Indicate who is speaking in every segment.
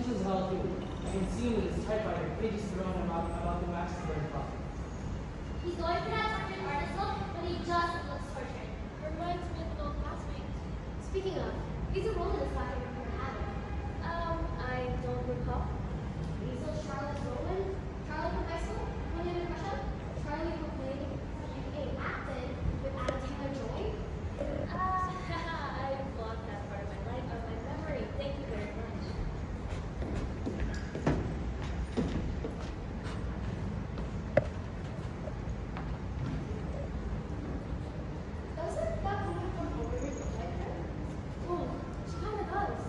Speaker 1: as hell too. I can see him with his typewriter, pages thrown about the wax to their closet.
Speaker 2: He's going for that tortured artist look, but he just looks tortured.
Speaker 3: Reminds me of an old classmate.
Speaker 2: Speaking of, he's a role in this black and white having.
Speaker 3: I don't recall.
Speaker 2: Hazel Charlotte Roman? Charlotte from high school? When you had a crush on? Charlie who played acted with Anna Taylor-Joy?
Speaker 3: I blocked that part of my life out of my memory. Thank you very much.
Speaker 2: Doesn't that woman from over here look like her? Oh, she kinda does.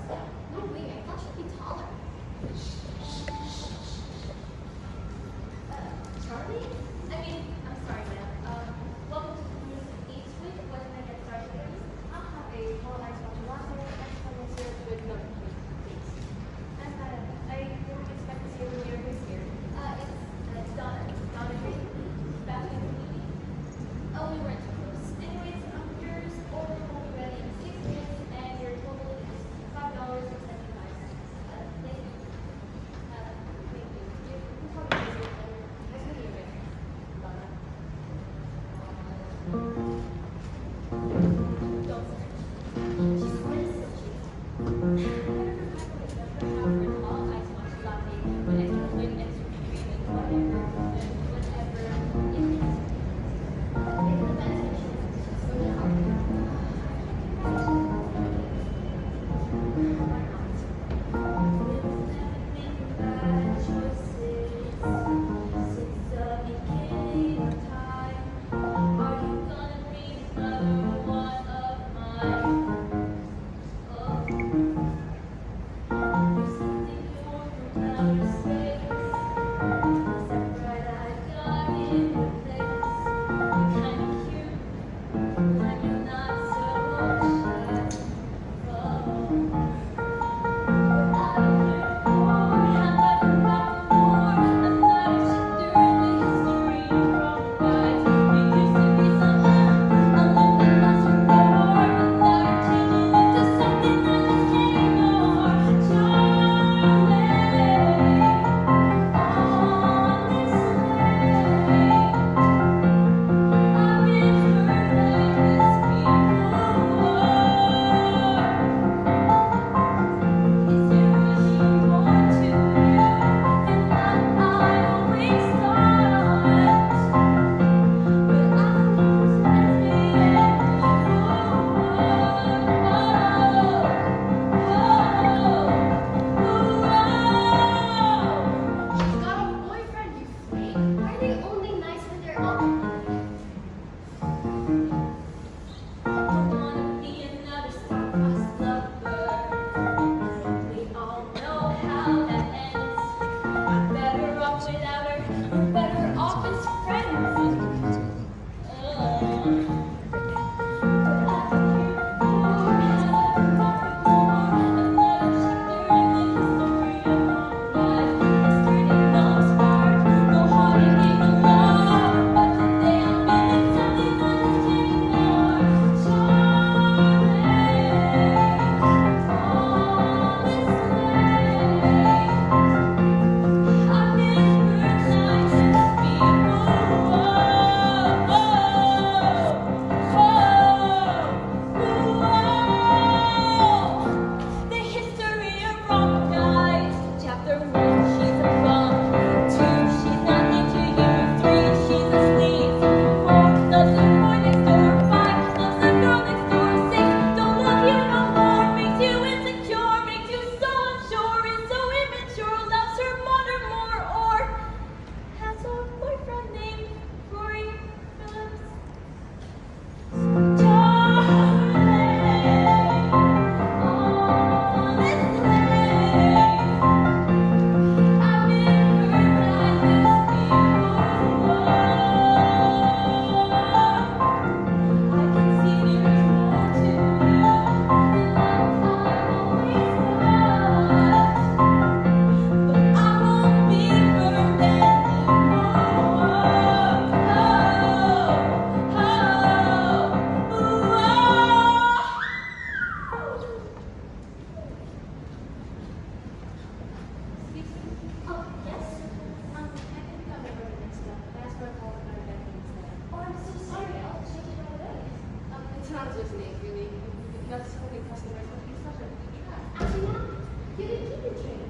Speaker 2: drink.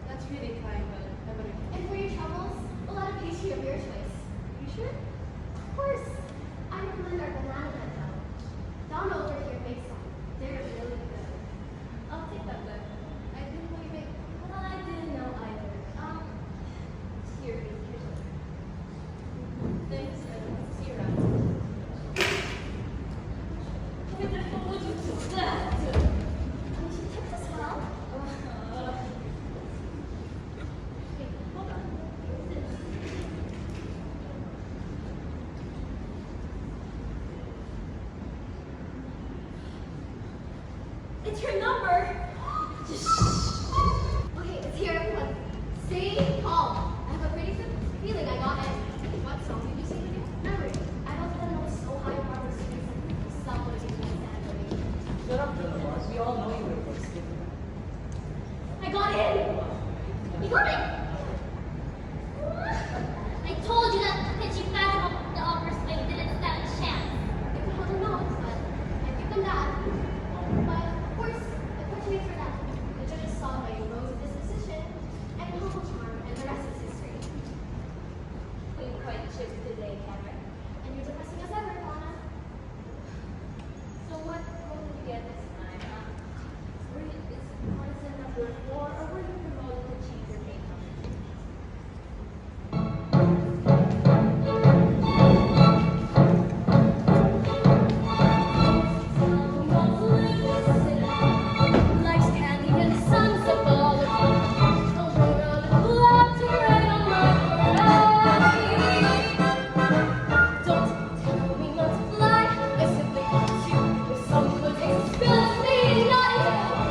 Speaker 3: That's really kind, but I better go.
Speaker 2: And for your troubles, a lot of pastry of your choice. You sure? Of course. I recommend our banana bread though. Donna over here makes some. They're really good.
Speaker 3: I'll take that then. I didn't know you make.
Speaker 2: Well, I didn't know either.
Speaker 3: Here's one. Thanks, and see you around. What is that?
Speaker 2: She tipped us well.
Speaker 3: Hey, hold on. What's this?
Speaker 2: It's your number. Okay, it's here, everyone. Stay calm. I have a pretty good feeling I got it.
Speaker 3: What song did you sing again?
Speaker 2: Memory. I don't want to know so high Harvard students and someone in my sanity.
Speaker 1: Shut up, Jennifer. We all know you were first.
Speaker 2: I got in. You got it.
Speaker 4: I told you that pitchy fat the upper swing didn't stand a chance.
Speaker 2: I could hold them out, but I give them that. But of course, unfortunately for that, the judges saw my rose disposition and humble charm, and the rest is history.
Speaker 3: Feeling quite chipped today, Cameron.
Speaker 2: And you're depressing as ever, Donna.
Speaker 3: So what did you get this time? Were you is constant number 4 or were you promoted to change your makeup?
Speaker 2: Life's candy and the sun's above. Don't worry, I'll love to rain on my parade. Don't tell me not to fly. I simply want you. If someone takes a spill of me, not you.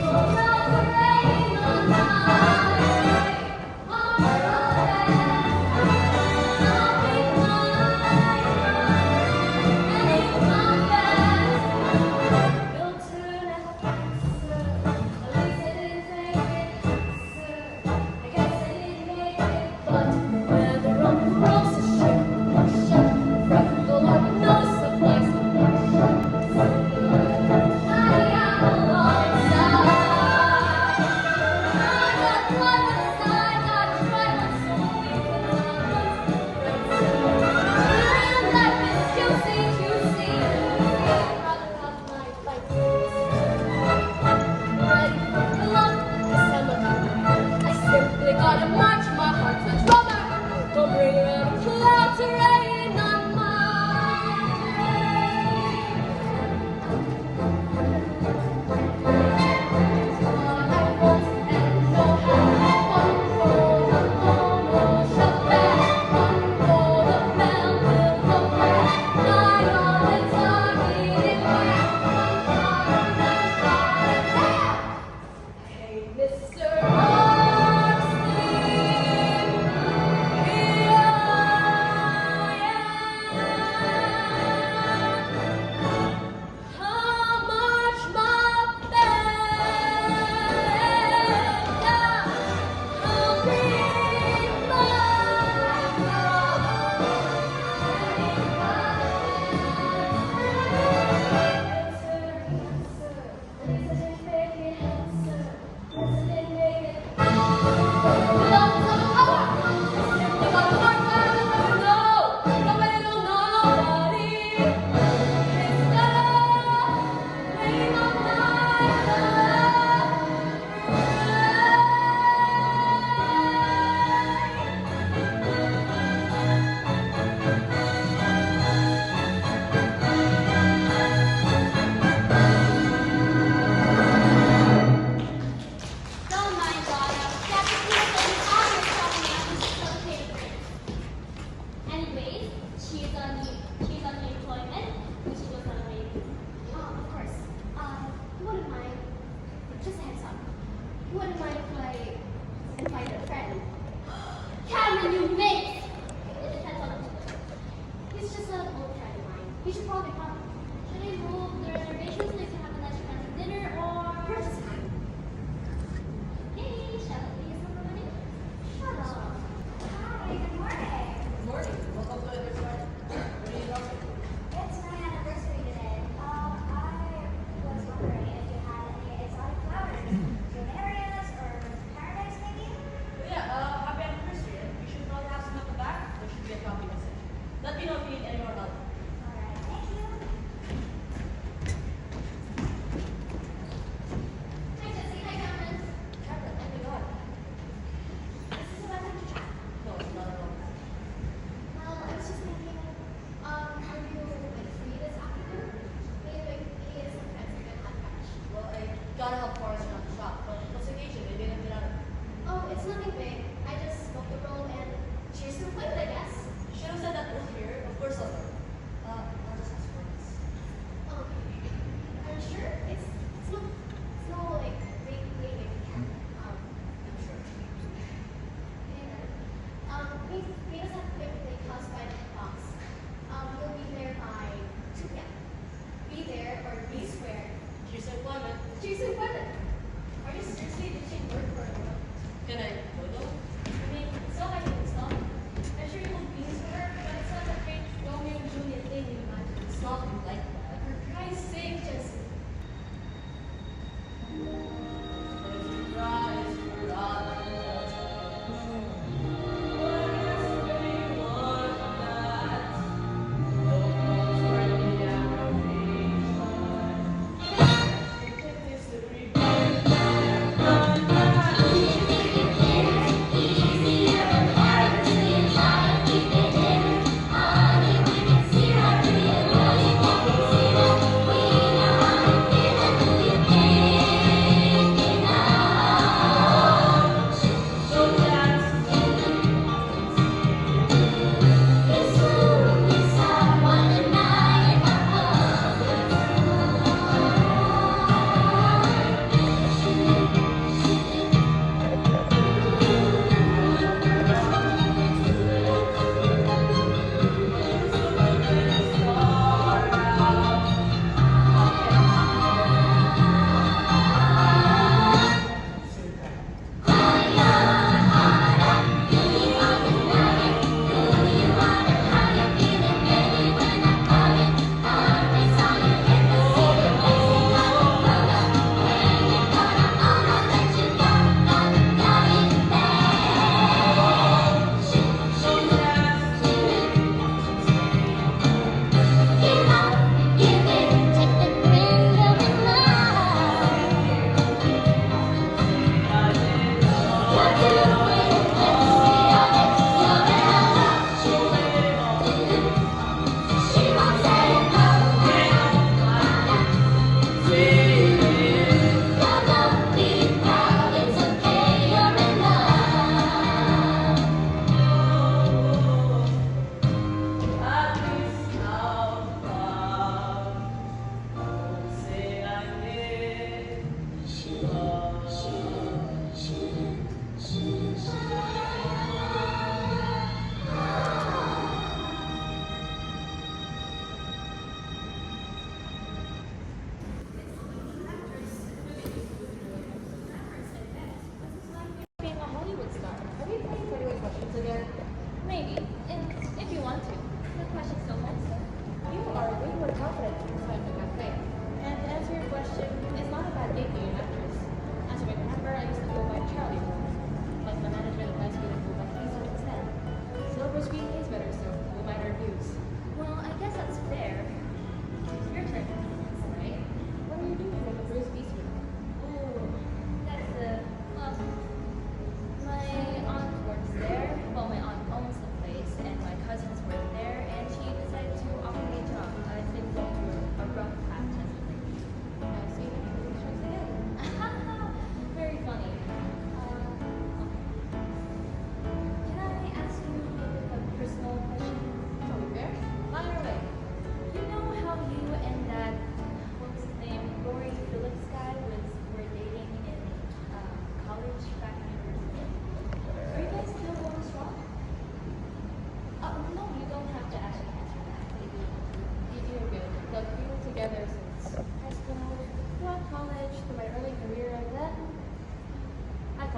Speaker 2: Don't love to rain on my parade. I'll be mine. And it's my best. You'll turn out cancer. At least I didn't take it, sir. I guess I didn't make it, but whether I'm across the ship, from the Lord knows the place to I am alongside. I got blood inside, got tried on so many and life is juicy, juicy. I'd rather have my life ready for love, I simply gotta march my heart to drummer. Don't bring around a cloud to rain on my parade. All I want and know how. One for the home shall bear. One for the bell will go back. Lie on the target Hey, Mr. How much my I'll bring Don't mind Donna. That's the people who always tell me I'm just so favorite.
Speaker 4: Anyways, she's on the employment, and she was on a waiting.
Speaker 2: Of course. You wouldn't mind, just a heads up, you wouldn't mind if I invited a friend.
Speaker 4: Cameron, you mate! It depends on the
Speaker 2: He's just an old friend of mine. He should probably come.
Speaker 4: Should I move the reservations so you can have a nice fancy dinner, or
Speaker 2: Purchase time.
Speaker 4: hey, shall we use some money?
Speaker 2: Shut up.
Speaker 5: Hi, good morning.
Speaker 1: Morning. Welcome to the restaurant. What do you know?
Speaker 5: It's my anniversary today. I was wondering if you had any exotic flowers.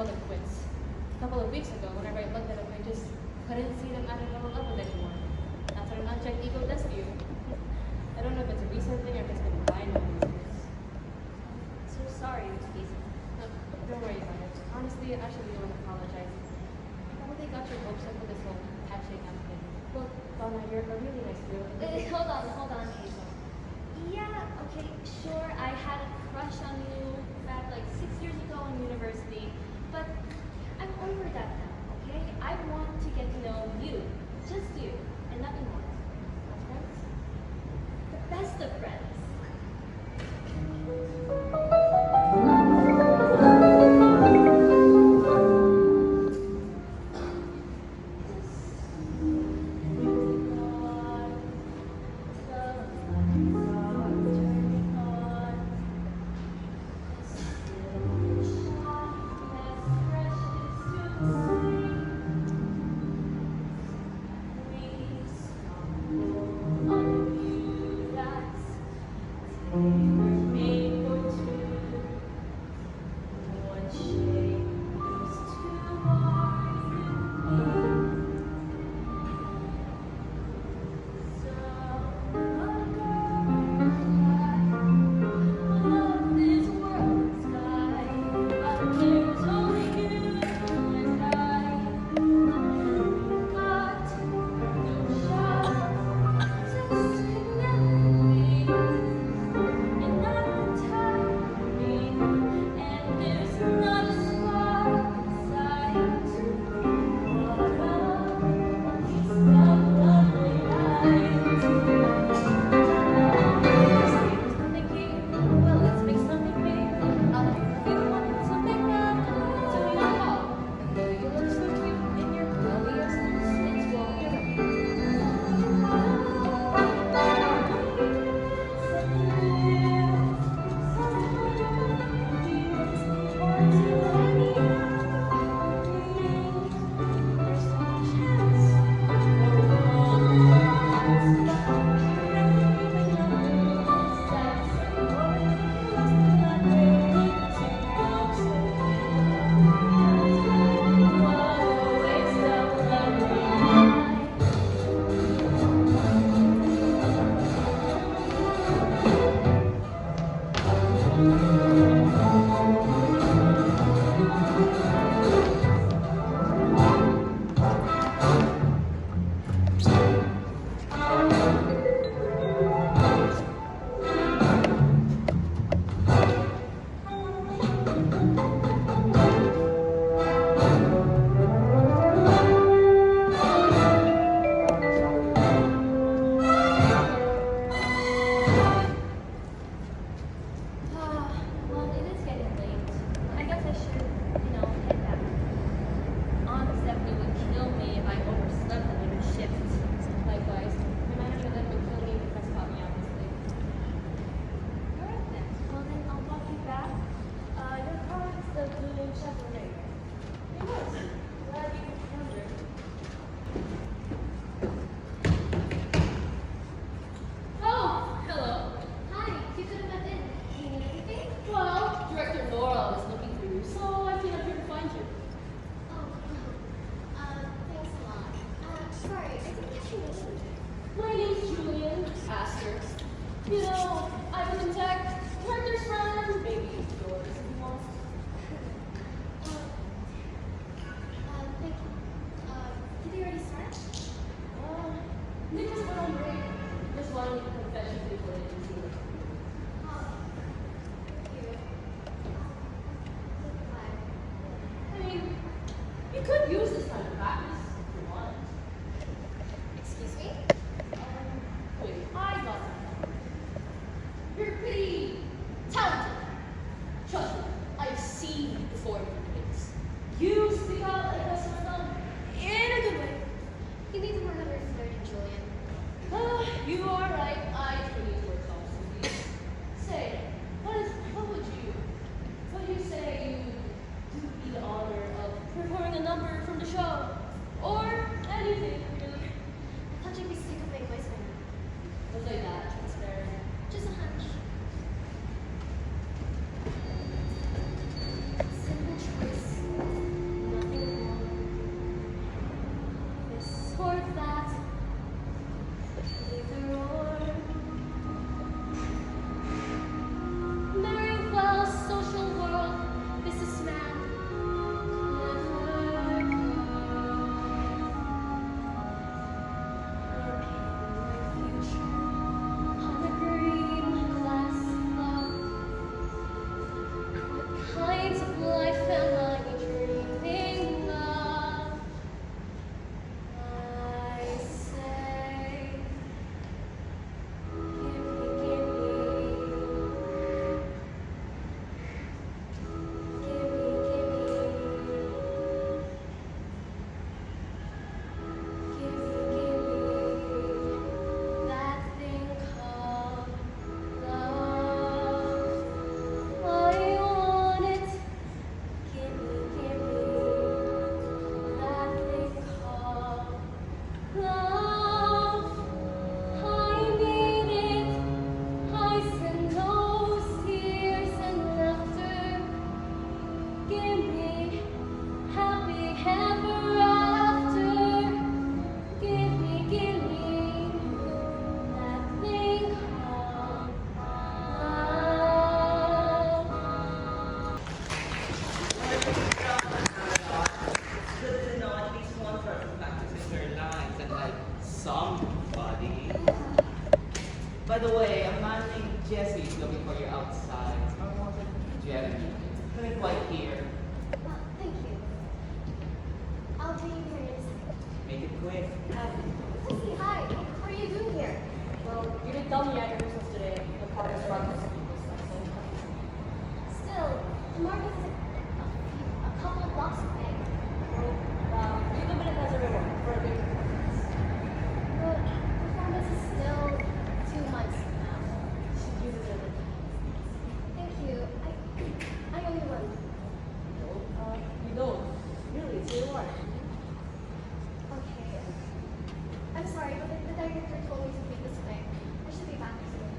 Speaker 6: called it quits. A couple of weeks ago, whenever I looked at them, I just couldn't see them at another level anymore. That's what an unchecked ego does to you. I don't know if it's a recent thing or if it's been blind over these years.
Speaker 3: So sorry, Miss Lisa.
Speaker 6: No, don't worry about it. Honestly, I should be the one to apologize. I probably got your hopes up with this whole patching up thing. Look, Donna, you're a really nice girl.
Speaker 3: Hold on, Hazel. Yeah, okay, sure, I had a crush on you back like 6 years ago in university, but I'm over that now, okay? I want to get to know you, just you, and nothing more. As friends? The best of friends. Well, it is getting late. I guess I should, head back. Honest Stephanie would kill me if I overslept another shift.
Speaker 6: Likewise, my manager then would kill me if the press caught me out this late.
Speaker 3: Alright then. Well then I'll walk you back. Your car is the blue Chevrolet.
Speaker 6: It was. Glad you could remember. Oh, hello.
Speaker 3: Hi, you could have met in. Do you need anything?
Speaker 6: Well, Director Laura was looking for you, so I came up here to find you.
Speaker 3: Oh, thanks a lot. Sorry, I didn't catch your name.
Speaker 6: My name's Julian Astor. You know, I was in tech, director's friend, maybe yours if you want.
Speaker 3: Thank you. Did you already start?
Speaker 6: Nick just went on break. Just wanted to confess you before they can see it.
Speaker 3: Thank you. Goodbye.
Speaker 6: I mean, you could use this kind of practice if you want.
Speaker 3: Excuse me?
Speaker 6: Wait, I got something. You're pretty talented. Trust me, I've seen you before in debates. You speak out like a sort of in a good way.
Speaker 3: You need to work on your flirting, Julian.
Speaker 6: You are right. I can use words obviously. Say, what would you say you do me the honor of performing a number from the show? Or anything, really.
Speaker 3: I thought you'd be sick of my voice by now.
Speaker 6: Was I that transparent?
Speaker 3: Just a hunch. Simple choice.
Speaker 2: give me happy ever after. Give me that thing called love.
Speaker 7: It's good to know at least one person practicing their lines and like somebody. By the way, a man named Jesse is looking for you outside. Jeremy, couldn't quite hear.
Speaker 3: Oh, thank you. I'll tell you here in a second.
Speaker 7: Make it quick.
Speaker 3: Lizzie, hi. What are you doing here?
Speaker 6: Well, you didn't tell me at your Christmas today. The part is from
Speaker 3: Still, the market is a couple of blocks away.
Speaker 6: leave a minute as a reward for a big performance.
Speaker 3: But performance is still 2 months from now.
Speaker 6: You deserve it.
Speaker 3: Thank you. I owe you one.
Speaker 6: You don't. Really, it's your reward.
Speaker 3: Okay. I'm sorry, but the director told me to be this way. I should be back soon.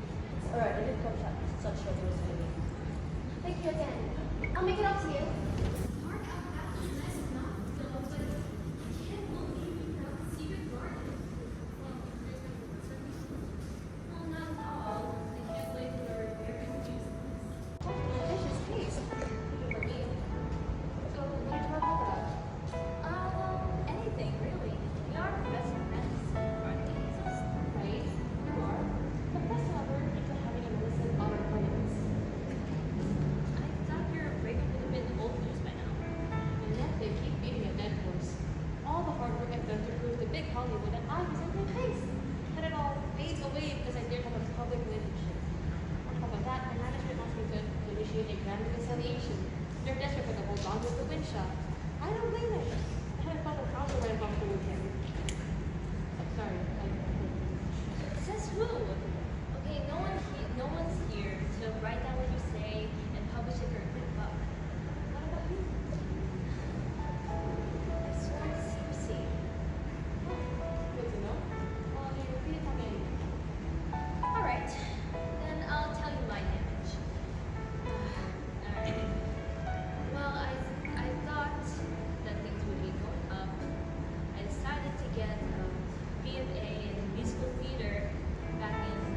Speaker 6: Alright, I did come such short notice for me.
Speaker 3: Thank you again. I'll make it up to you. Delicious taste. For me.
Speaker 6: So, what did you talk about?
Speaker 3: Anything really. We are best friends, aren't we?
Speaker 6: Right? You are. The press, however, into having a Millicent on our plans.
Speaker 3: I thought your breakup would have been old news by now.
Speaker 6: And yet they keep beating a dead horse. All the hard work I've done to prove to big Hollywood that I was in their place. And it all fades away because I dare have a public relationship. On top of that, my management wants me to initiate a grand reconciliation. They're desperate for the whole Gone with the Wind shot. I don't blame them. I haven't felt a trouser right about the weekend. Sorry,
Speaker 3: Says who? Okay, no one's here to write down what you say and publish it for a quick buck.
Speaker 6: what about you?
Speaker 3: I swear to secrecy.
Speaker 6: Good to know. Well, you're free to tell me anything.
Speaker 3: All right, then I'll tell you my damage. All right. Well, I thought that things would be going up. I decided to get a B.F.A. in musical theater back in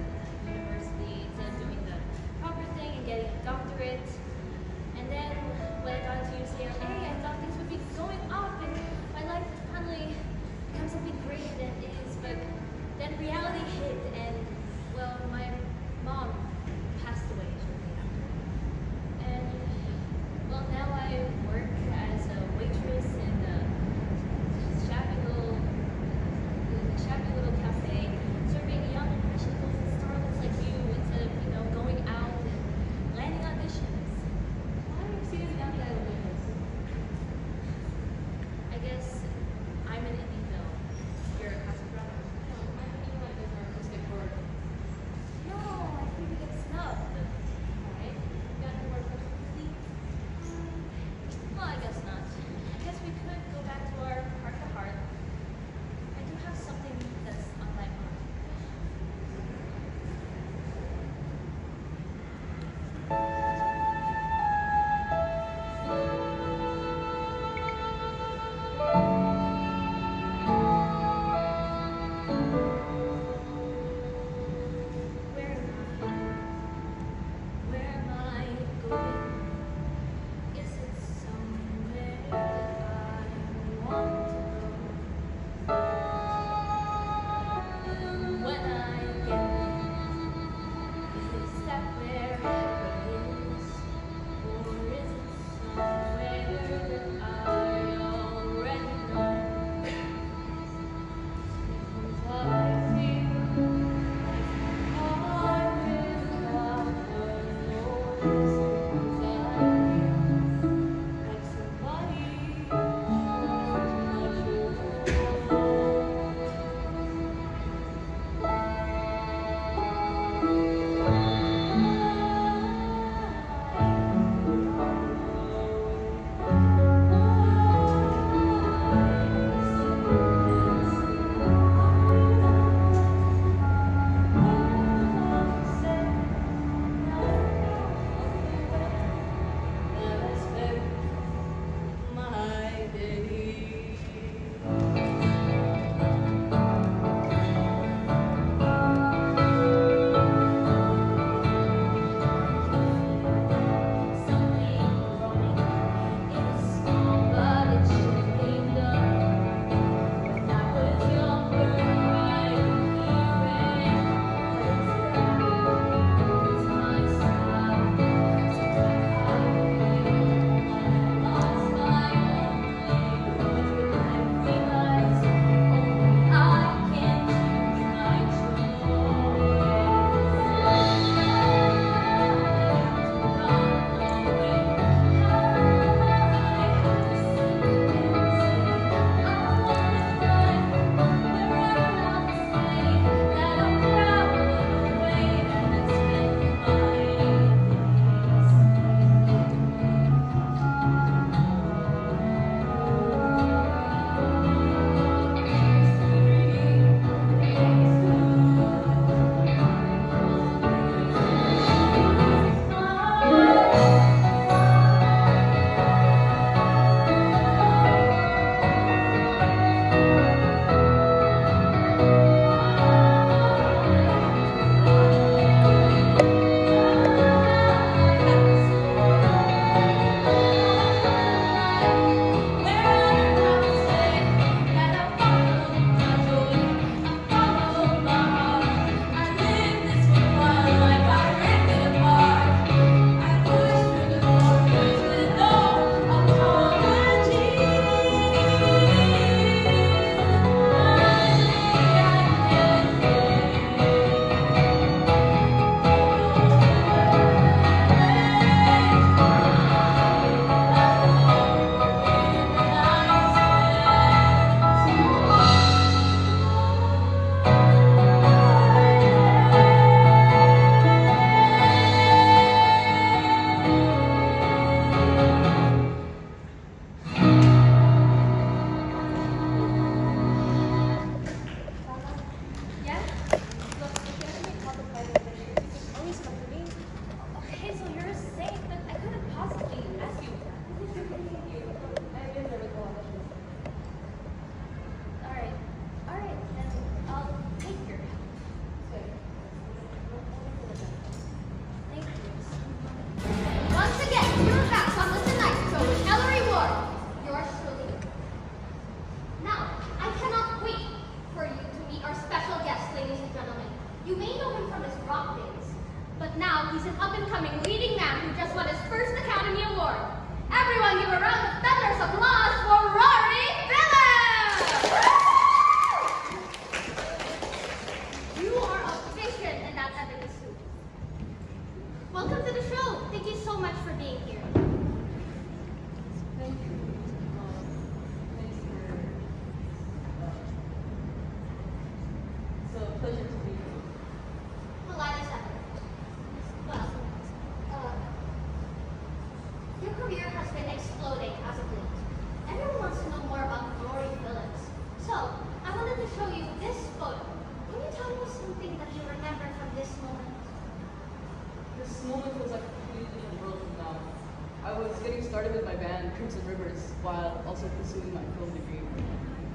Speaker 1: while also pursuing my film degree.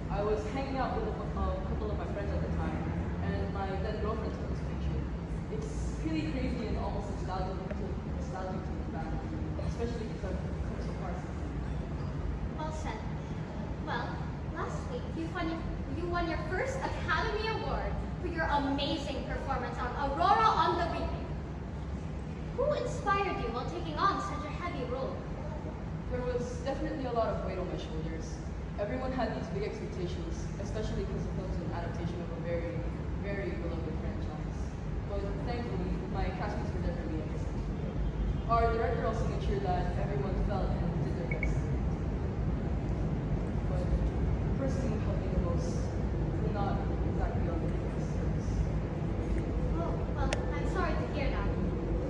Speaker 1: I was hanging out with a couple of my friends at the time, and my then girlfriend took this picture. It's really crazy and almost nostalgic to look back, especially because I've come so far since then.
Speaker 4: Well said. Well, last week you won your first Academy Award for your amazing performance on Aurora on the Remake. Who inspired you while taking on such a heavy role?
Speaker 1: There was definitely a lot of weight on my shoulders. Everyone had these big expectations, especially because the film's an adaptation of a very, very beloved franchise. But thankfully, my castmates were there for me. Our director also made sure that everyone felt and did their best. But the person who helped me the most could not exactly on the service.
Speaker 4: Oh, well, I'm sorry to hear that.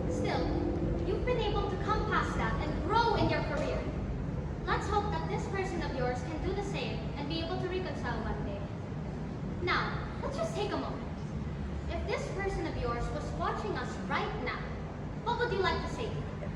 Speaker 4: Still, you've been able to come past that and grow in your career. Let's hope that this person of yours can do the same and be able to reconcile one day. Now, let's just take a moment. If this person of yours was watching us right now, what would you like to say to them?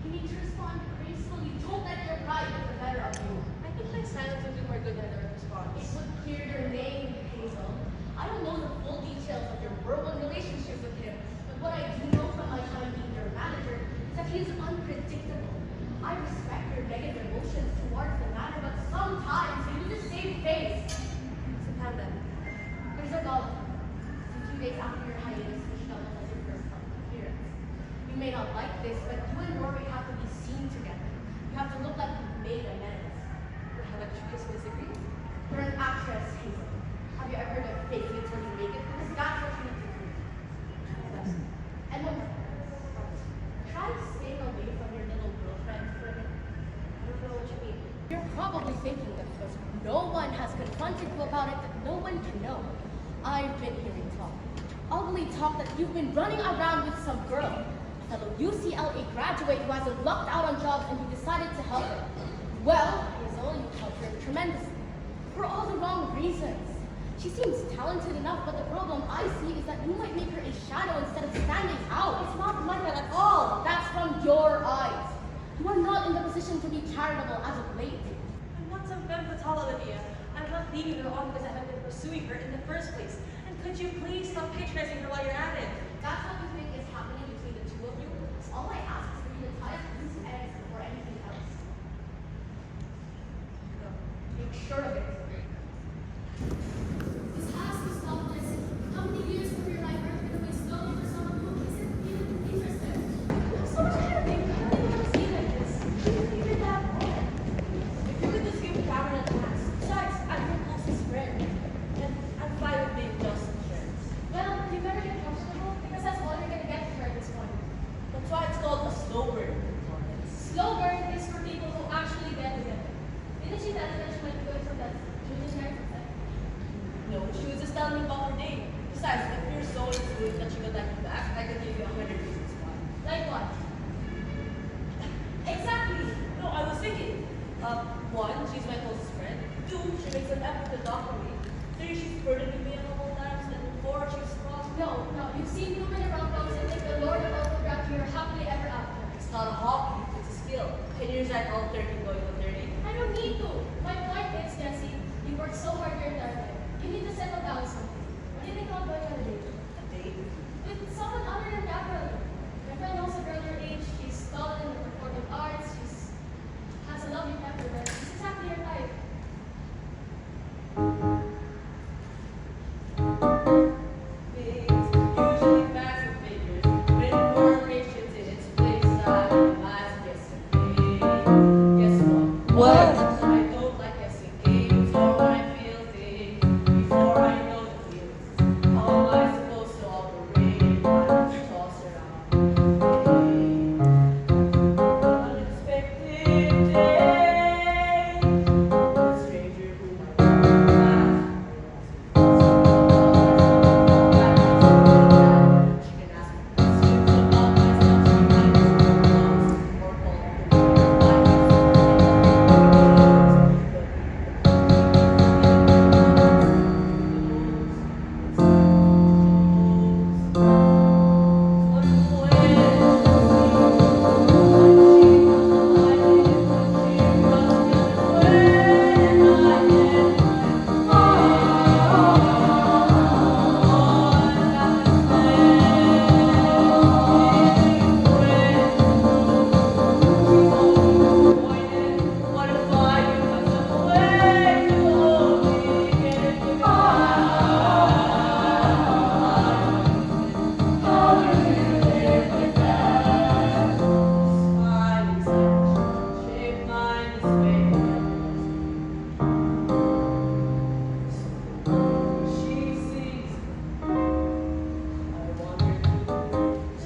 Speaker 6: You need to respond gracefully. Don't let her good night response.
Speaker 3: It would clear your name, Hazel.
Speaker 6: I don't know the full details of your verbal relationship with him, but what I do know from my time being your manager is that he is unpredictable. I respect your negative emotions towards the matter, but sometimes you need to save face. September. Here's a golf. 2 days after your hiatus, which doubles as your first public appearance. You may not like this, but you and Rory have to be seen together. You have to look like you've made amends.
Speaker 1: Have a Christmas degree?
Speaker 6: You're an actress, Hazel. Have you ever heard of faking it till you make it? Because that's what you need to do. And one more. Try staying away from your little girlfriend for a minute. I don't know what you mean. You're probably thinking that because no one has confronted you about it, that no one can know. I've been hearing talk. Ugly talk that you've been running around with some girl. A fellow UCLA graduate who hasn't lucked out on jobs and you decided to help her. Well, Hazel, you helped her tremendously. For all the wrong reasons. She seems talented enough, but the problem I see is that you might make her a shadow instead of standing out. It's not like that at all. That's from your eyes. You are not in the position to be charitable as of late.
Speaker 8: I'm not some femme fatale, Olivia. I'm not leaving her on because I have been pursuing her in the first place. And could you please stop patronizing her while you're at it?
Speaker 6: That's what you think is happening between the two of you. All I ask is for you to tie up loose ends before anything else. No, make sure of it.
Speaker 2: This has to stop this. How many years of your life are you going to waste looking for someone who isn't even interested?
Speaker 8: I'm so much ahead of you. How did you ever see like this? You're that bored. If you could just give Cameron a chance. Besides, I'm your closest friend. And I'm fine with being just friends.
Speaker 6: Well, you better get comfortable because that's all you're going to get from her at this point.
Speaker 8: That's why it's called a slow burn.
Speaker 6: Slow burn is for people who actually get together. Didn't she tell you that she might be going from that junior marriage?
Speaker 8: No, she was just telling me about her date. Besides, if you're so into it that she would like you back, I could give you 100 reasons why.
Speaker 6: Like what?
Speaker 8: Exactly. No, I was thinking. One, she's my closest friend. Two, she makes an effort to talk to me. Three, she's flirted with me a couple times. And four, she's crossed.
Speaker 6: No, you've seen too many rom-coms and think the Lord above will grant you your happily ever after.
Speaker 8: It's not a hobby, it's a skill. Can you recite all 30 going on 30?
Speaker 6: I don't need to. My point is, Jesse, you worked so hard your entire life. You need to settle down something. What do you think about going on a date?
Speaker 8: A date?
Speaker 6: With someone other than Gabrielle. My friend knows a girl your age. She's scholar in the performing arts. She's has a lovely temperament. She's exactly your type.
Speaker 8: Things, usually facts and figures. When correlations in its place, I realized yesterday. Guess what?
Speaker 7: What?
Speaker 8: I don't like guessing games or when I feel things before I know the feelings. How am I supposed to operate if I just toss around? Unexpected day. A stranger who I she can ask me questions about myself. She might just or call me. What if I give myself away to hold me again? Smiling such shape mine is she sees I wonder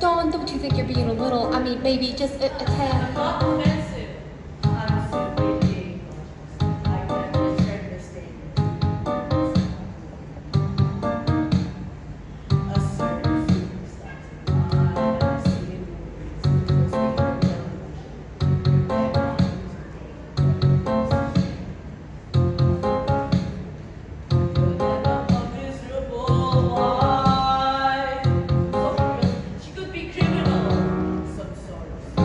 Speaker 5: Dawn, don't you think you're being a little, maybe just a
Speaker 8: I'm
Speaker 5: tad.
Speaker 8: not offensive. I'm simply being cautious. I can't misread the statement. A certain circumstance in mind I've seen movies, miserable. Why? She could be criminal, some sort of.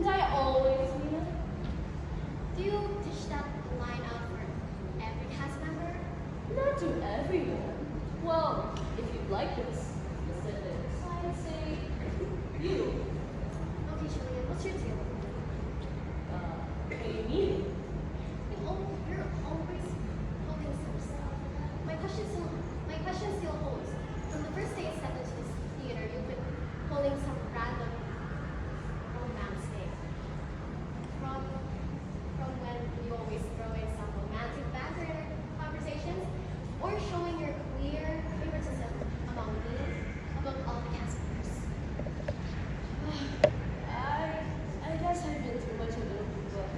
Speaker 6: And I always mean it.
Speaker 4: Do you dish that line out for every cast member?
Speaker 6: Not to everyone. Well, if you'd like this specifics, I'd say you.
Speaker 4: Okay, Julian, what's your deal?
Speaker 6: What do you mean?
Speaker 4: You're always holding some stuff. My question still holds. From the first day you stepped into this theater, you've been holding some random romance thing. From when you always throw in some romantic banter in our conversations, or showing your clear favoritism among me, above all the cast members.
Speaker 6: I guess I've been too much of a but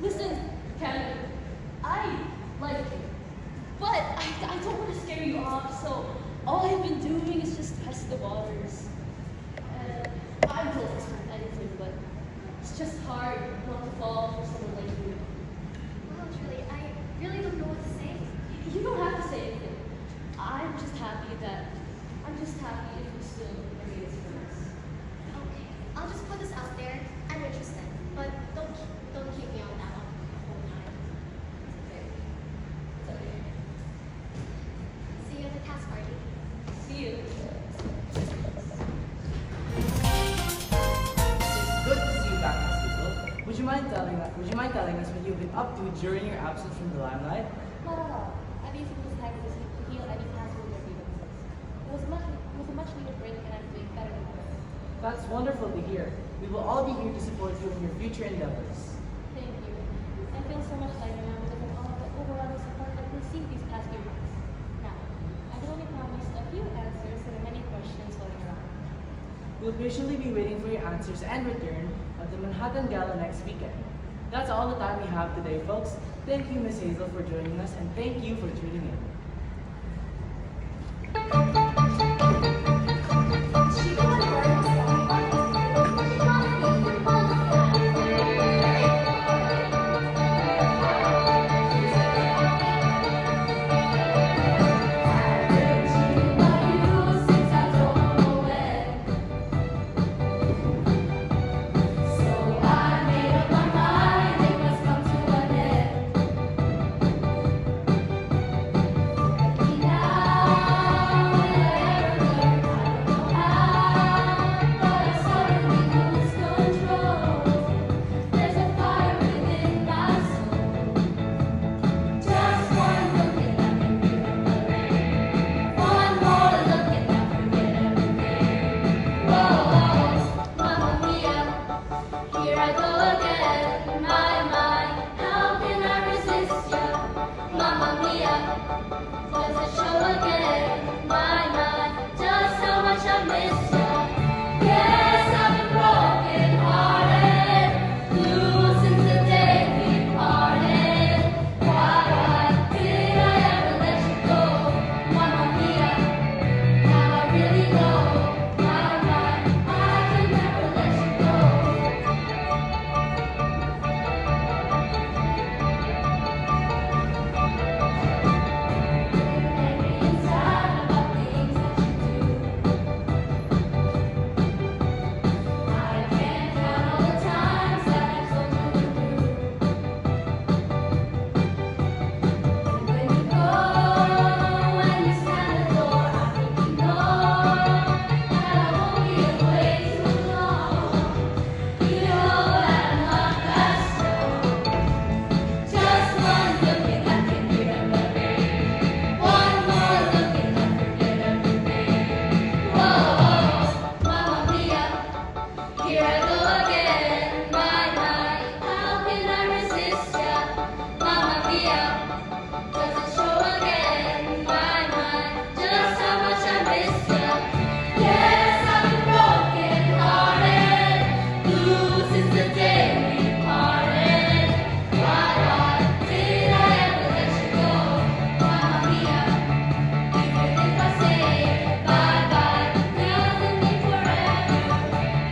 Speaker 6: listen, Cameron, I like you. But I don't want to scare you off, so all I've been doing is just test the waters. And I'm built for anything, but it's just hard not to fall for someone like you.
Speaker 4: Wow, Julie, I really don't know what to say.
Speaker 6: You don't have to say anything. I'm just happy if we still remain as friends.
Speaker 4: Okay, I'll just put this out there. I'm interested, but don't keep me on that one the whole time.
Speaker 6: It's okay.
Speaker 4: See you at the cast party.
Speaker 6: See you.
Speaker 9: It's good to see you back, Miss Hazel. Would you mind telling us what you've been up to during your absence from the limelight?
Speaker 5: Not at all. I basically just had to heal any cancer with grievances. It was a much needed break and I'm doing better than before.
Speaker 9: That's wonderful to hear. We will all be here to support you in your future endeavors.
Speaker 5: Thank you. I feel so much lighter now because of all the overwhelming support I've received these past few months. Now, I can only promise a few answers to the many questions floating around.
Speaker 9: We'll patiently be waiting for your answers and return at the Manhattan Gala next weekend. That's all the time we have today, folks. Thank you, Miss Hazel, for joining us, and thank you for tuning in.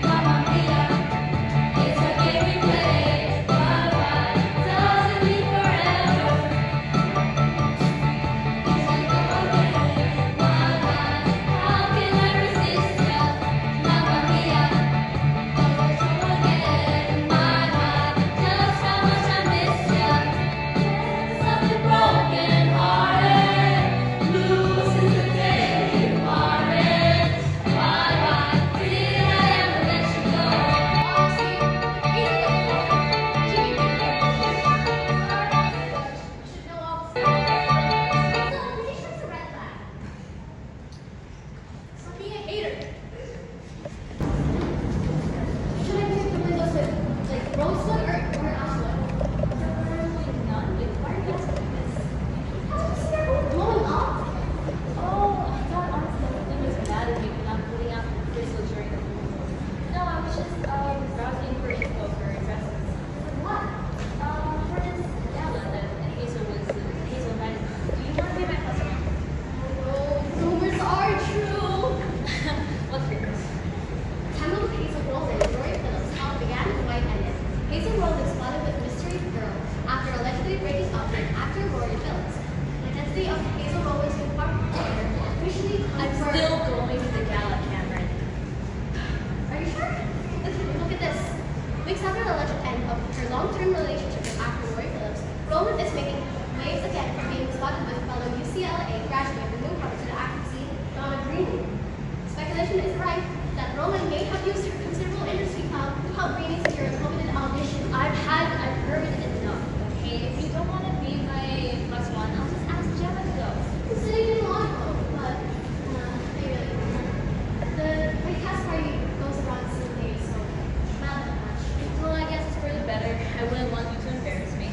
Speaker 2: Mamma mia,
Speaker 5: just browsing for info for dresses.
Speaker 4: What?
Speaker 5: For this gala that Hazel invited me. Do you want to be my customer?
Speaker 4: Oh, rumors are true.
Speaker 5: What's yours?
Speaker 4: Tangled with Hazel Rowland and Rory Phillips, how it began and why it ended. Hazel Rowland spotted with mystery girl after allegedly breaking up with actor Rory Phillips. The identity of Hazel Rowland's new partner officially
Speaker 5: I'm
Speaker 4: confirmed.
Speaker 5: still going to the gala, Cameron.
Speaker 4: Are you sure? Look at this. Weeks after the alleged end of her long-term relationship with actor Rory Phillips, Rowland is making waves again for being spotted with fellow UCLA graduate and newcomer to the acting scene, Donna Green. Speculation is rife that Rowland may have used her considerable industry clout to help Greenie secure a coveted audition.
Speaker 5: I've heard enough, okay? If you don't want to be my plus one, I'll just ask Gemma to go.
Speaker 4: The city didn't want to, but they really don't. The cast party goes around the same day, so not that much.
Speaker 5: Well, I guess it's for the better. I wouldn't want you to embarrass me.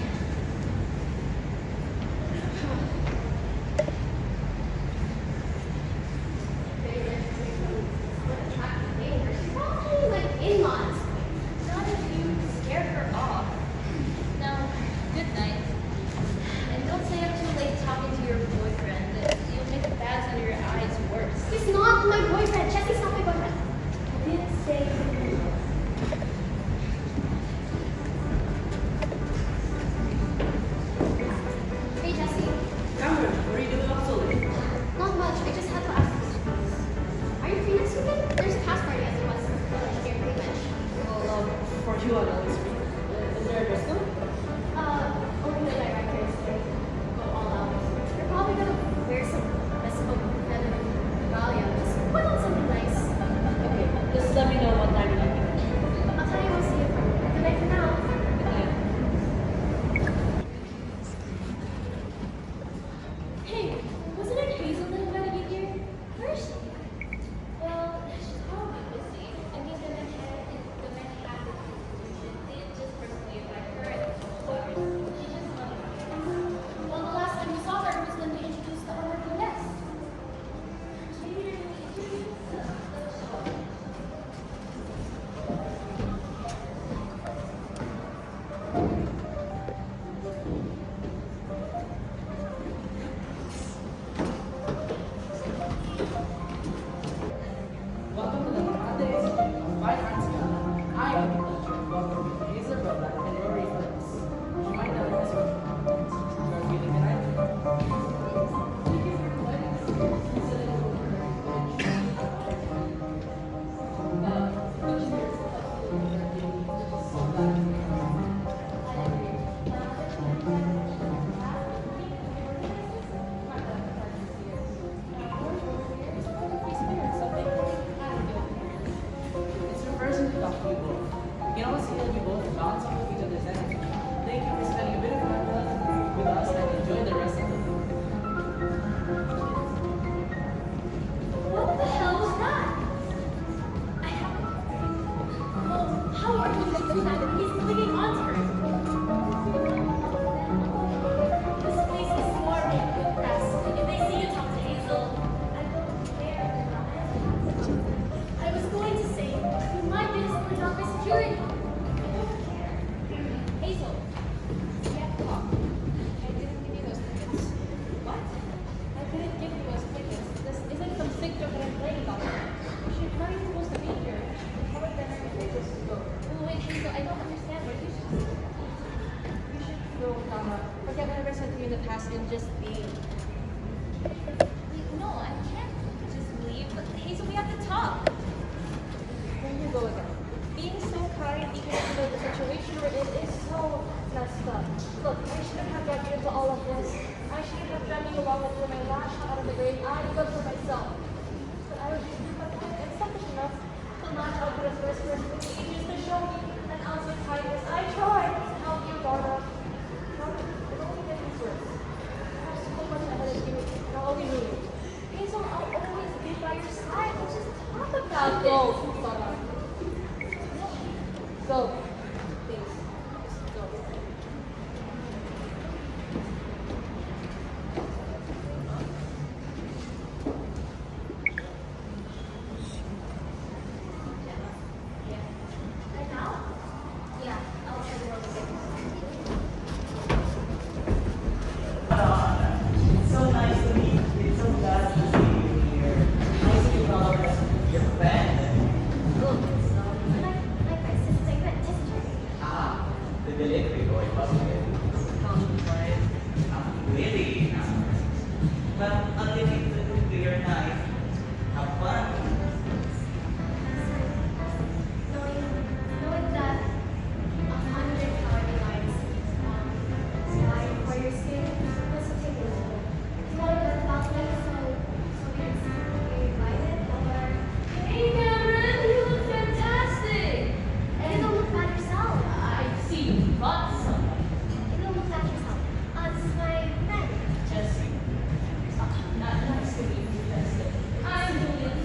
Speaker 4: She's probably like in-laws.
Speaker 5: Not if you scare her off. Now, good night. And don't stay up too late talking to your boyfriend. You'll make the bags under your eyes worse.
Speaker 4: He's not my boyfriend. Jesse's not my boyfriend. I didn't say. Hey, Jesse.
Speaker 9: Cameron, what are you doing up so late?
Speaker 4: Not much. I just had to ask you something. Are you free next weekend? There's a cast party at the West here pretty much.
Speaker 9: Well, for you, I'll always be. Is there a dress code?
Speaker 4: Only the directors can go all out. You're probably gonna wear some mystical feather regalia. Just put on something nice.
Speaker 9: Okay, just let me know what time you're leaving.
Speaker 4: I'll tell you we'll see you. Good night for now.
Speaker 9: Good night.
Speaker 5: Hey, wasn't it Hazel that invited you here? Where is she? Well, she's probably busy. I mean, the Manhattan institution did just personally invite her and a couple hours. She just
Speaker 4: Well, the last time we saw her was when we introduced the honorable guest.
Speaker 5: maybe they're going to introduce the show.
Speaker 9: Welcome to the Mondays of Fine Arts Gala. I am the pleasure of welcoming Hazel Rowland and Rory Phillips. You might know them as well. You are feeling good night? Thank you for inviting us. Consider it a privilege. Each year is a festival that we are so glad to be here. It's refreshing to talk to you both. You can always feel you both bounce off of each other's energy. Thank you for spending a bit of time with us and enjoy the rest of the day.
Speaker 4: What the hell was that? I haven't. Oh, how are you with the fact that he's clinging on to her? This place is swarming with press. If they see you talk to Hazel, I don't care. I was going to say, you might be someone not my security. I don't care.
Speaker 5: Hazel, we have to talk. I didn't give you those tickets. What? I couldn't give you those tickets. This isn't some sick joke that I'm playing about. You're not even supposed to be here. How are the tickets to go? Oh, wait, Hazel, I don't understand. What you should go, Mama. Forget whatever I said to you in the past and just leave. No, I can't just leave. But Hazel, we have to talk. There you go again. Being so kind, even though the situation we're in is so messed up. Look, I shouldn't have dragged you into all of this. I shouldn't have dragged you along with my last shot out of the grave. I did for myself. But I was just and selfish enough to launch out for the first person with the ages to show me an ounce of kindness. I tried to help you, Donna. Donna, it only gets worse. I have so much ahead of you, and I'll always need you. Hazel, I'll always be by your side. Let's just talk about this. Go, Donna. Go. Please. Just go.
Speaker 7: Really? Well, I'll leave it to your night. Have fun.
Speaker 4: Knowing that 100 calorie lights fine for your skin was a take a little. You want to learn about them so we can get invited or
Speaker 6: Hey Cameron, you look fantastic!
Speaker 4: you don't look bad yourself.
Speaker 6: I see you brought some.
Speaker 4: You don't look bad yourself. This is my friend.
Speaker 6: Jesse. Nice to meet you, Jesse. I'm Julian.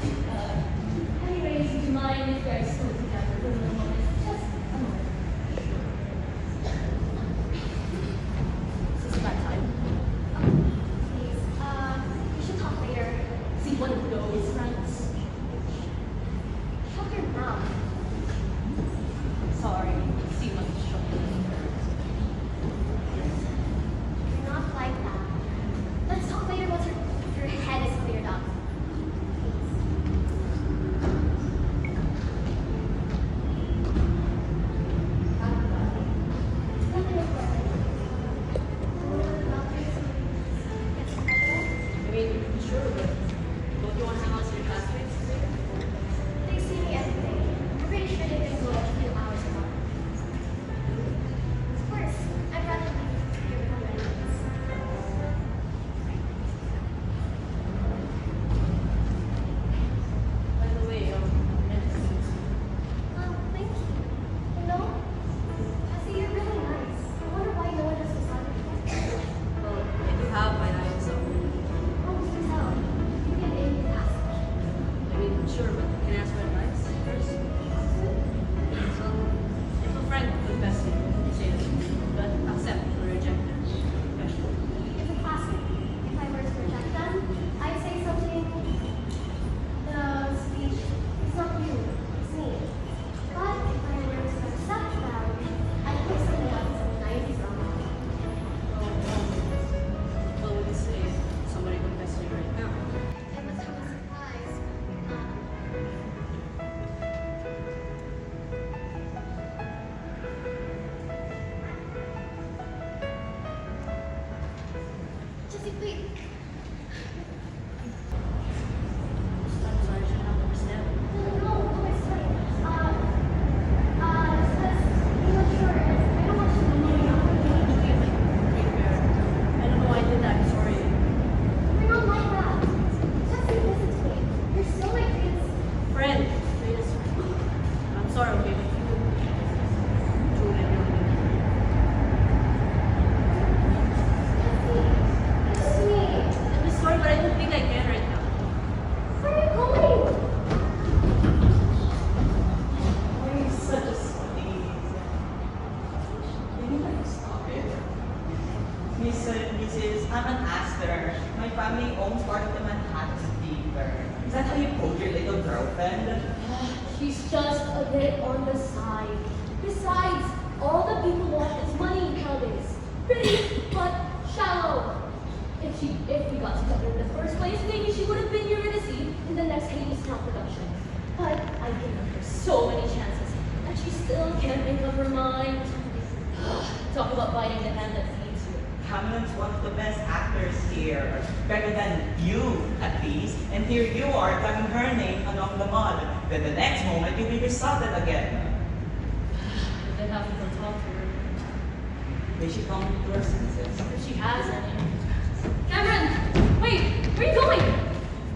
Speaker 6: Anyways, do you mind if you guys go together for a moment? Just a moment. Is this a bad time?
Speaker 4: Please, we should talk later.
Speaker 6: See one of those friends?
Speaker 4: Shut your mouth.
Speaker 6: Sorry, see much trouble.
Speaker 4: You're not like that. Let's talk later once your head is cleared up.
Speaker 6: I mean, sure, but don't you want to hang out with your classmates later?
Speaker 4: They see me every day. I'm pretty sure they can go a few hours apart. Of course, I'd rather be here with my friends.
Speaker 6: By the way, meant to meet you.
Speaker 4: Thank you. You know, Cassie, you're really nice. I wonder why no one has decided to get you.
Speaker 6: Well, if you have, I know so.
Speaker 4: How would you tell? You can maybe ask.
Speaker 6: I mean, sure, but can I ask for advice first? So, if a friend confesses to you, say this, but accept or reject them.
Speaker 4: It's a classic. If I were to reject them, I'd say something. The speech, it's not you, it's me. But if I were to accept them, I'd put something up some nice drama.
Speaker 6: What would you say if somebody confessed to you right now?
Speaker 4: It must come as a surprise. Jesse, wait.
Speaker 6: I'm sorry, I should not understand.
Speaker 4: No, it's fine. It's just, I'm not sure. I don't want you to know.
Speaker 6: I don't know why I did that, sorry.
Speaker 4: You're not like that. Jesse, listen to me. You're still my greatest.
Speaker 6: Friend, greatest friend. I'm sorry, okay, but you Julian, you're
Speaker 4: Jesse, it's me.
Speaker 6: I'm sorry, but I don't think I can right now.
Speaker 4: Where are you going?
Speaker 7: Why are you such a squeeze? Can you like stop it? Mrs. I'm an Astor. My family owns part of the Manhattan Theater. Is that how you call your little girlfriend?
Speaker 6: She's just a bit on the side. Besides, all the people want is money nowadays. Pretty, but shallow. If we got together in the first place, maybe she would have been Eurydice in the next Hades Town production. But I've given her so many chances, and she still can't make up her mind. Talk about biting the hand that feeds you.
Speaker 7: Cameron's one of the best actors here. Better than you, at least. And here you are dragging her name along the mud. Then the next moment, you'll be besotted again.
Speaker 6: But then have to go talk to her.
Speaker 7: May she come to her senses.
Speaker 6: If she has any. Cameron! Wait! Where are you going?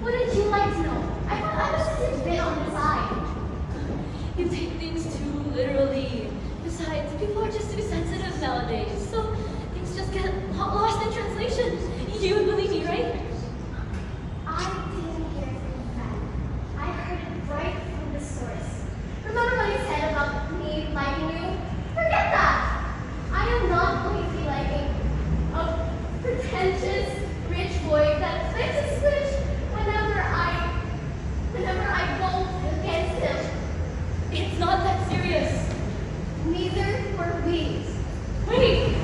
Speaker 4: What did you like to know? I thought I was just a bit on the side.
Speaker 6: You take things too literally. Besides, people are just too sensitive nowadays, so things just get lost in translation. You would believe me, right?
Speaker 4: I didn't hear it from a friend. I heard it right from the source. Remember what you said about me liking you? Forget that! I am not going to be liking a pretentious rich boy that flips a switch whenever I vote against him.
Speaker 6: It's not that serious.
Speaker 4: Neither were we.
Speaker 6: Wait!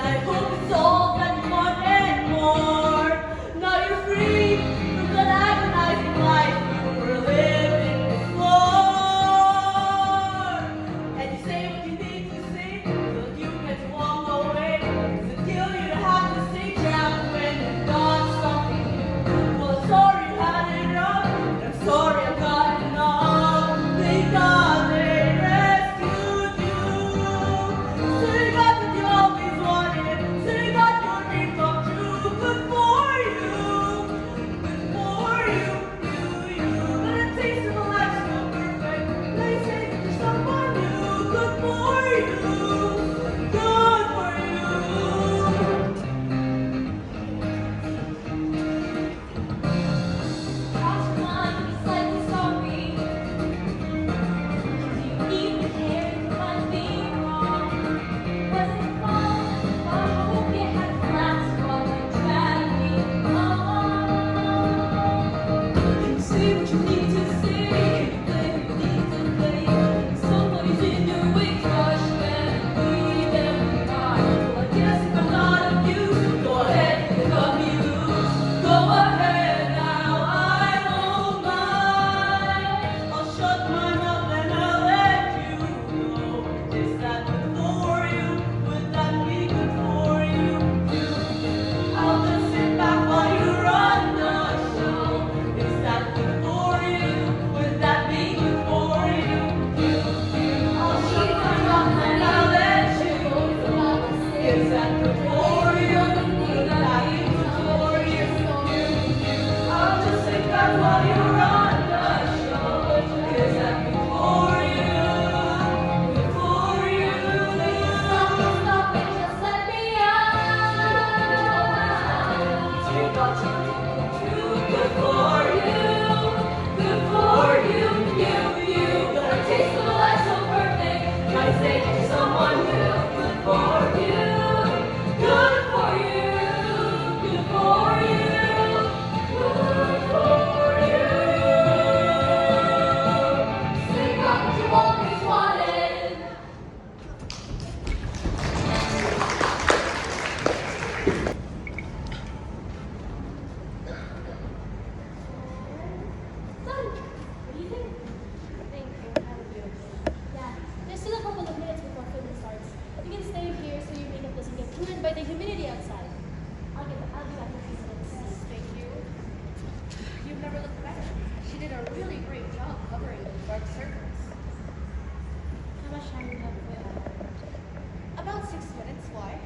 Speaker 8: I hope it's all that you want and more. Now you're free from that agonizing life you were living before. And you say what you need to say, till you get to walk away. Until you have to stay trapped when you've got something new. Well, I'm sorry you had it rough, and I'm sorry I've got enough. Thank God they rescued you. So you got what you always wanted. So you got your dream come true. Good for you. Good for you. But a taste of a life so perfect. They say that you're someone new. Good for you. Good for you.
Speaker 2: Cross your mind to be slightly sorry. Do you even care if you find me wrong? Was it fun? I hope you had flags while you dragged me along.
Speaker 8: Can you say what you need to say? Can you play what you need to play? If somebody's in your way, crush them, leave them behind. Well, I guess if I'm not of use, go ahead and cut me loose. Go ahead now, I won't mind. I'll shut my mouth and I'll let you know. Is that good for you? Would that be good for you? I'll just sit back while you run the show. Is that good for you? Would that be good for you? I'll shut my mouth and I'll let you know. Is that good for you? Would that be good for you? I'll just sit back while you run the show. Is that good for you? Good for you?
Speaker 2: Stop it, just let me out.
Speaker 8: Take what you need to do. Good for you. Good for you. Got a taste of a life so perfect. Might say that you're someone new. Good for you. Good for you. Good for you. Good for you.
Speaker 2: Say what you always wanted.
Speaker 3: Done. What do you think? Thank you. That was beautiful. Yeah. There's still a couple of minutes before filming starts. You can stay here so your makeup doesn't get ruined by the humidity outside. I'll be back in a few minutes.
Speaker 5: Thank you. You've never looked better. She did a really great job covering those dark circles.
Speaker 3: How much time do you have for that?
Speaker 5: About 6 minutes. Why?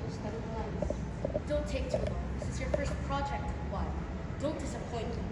Speaker 1: Study the lines.
Speaker 5: Don't take too long. This is your first project. Why? Don't disappoint me.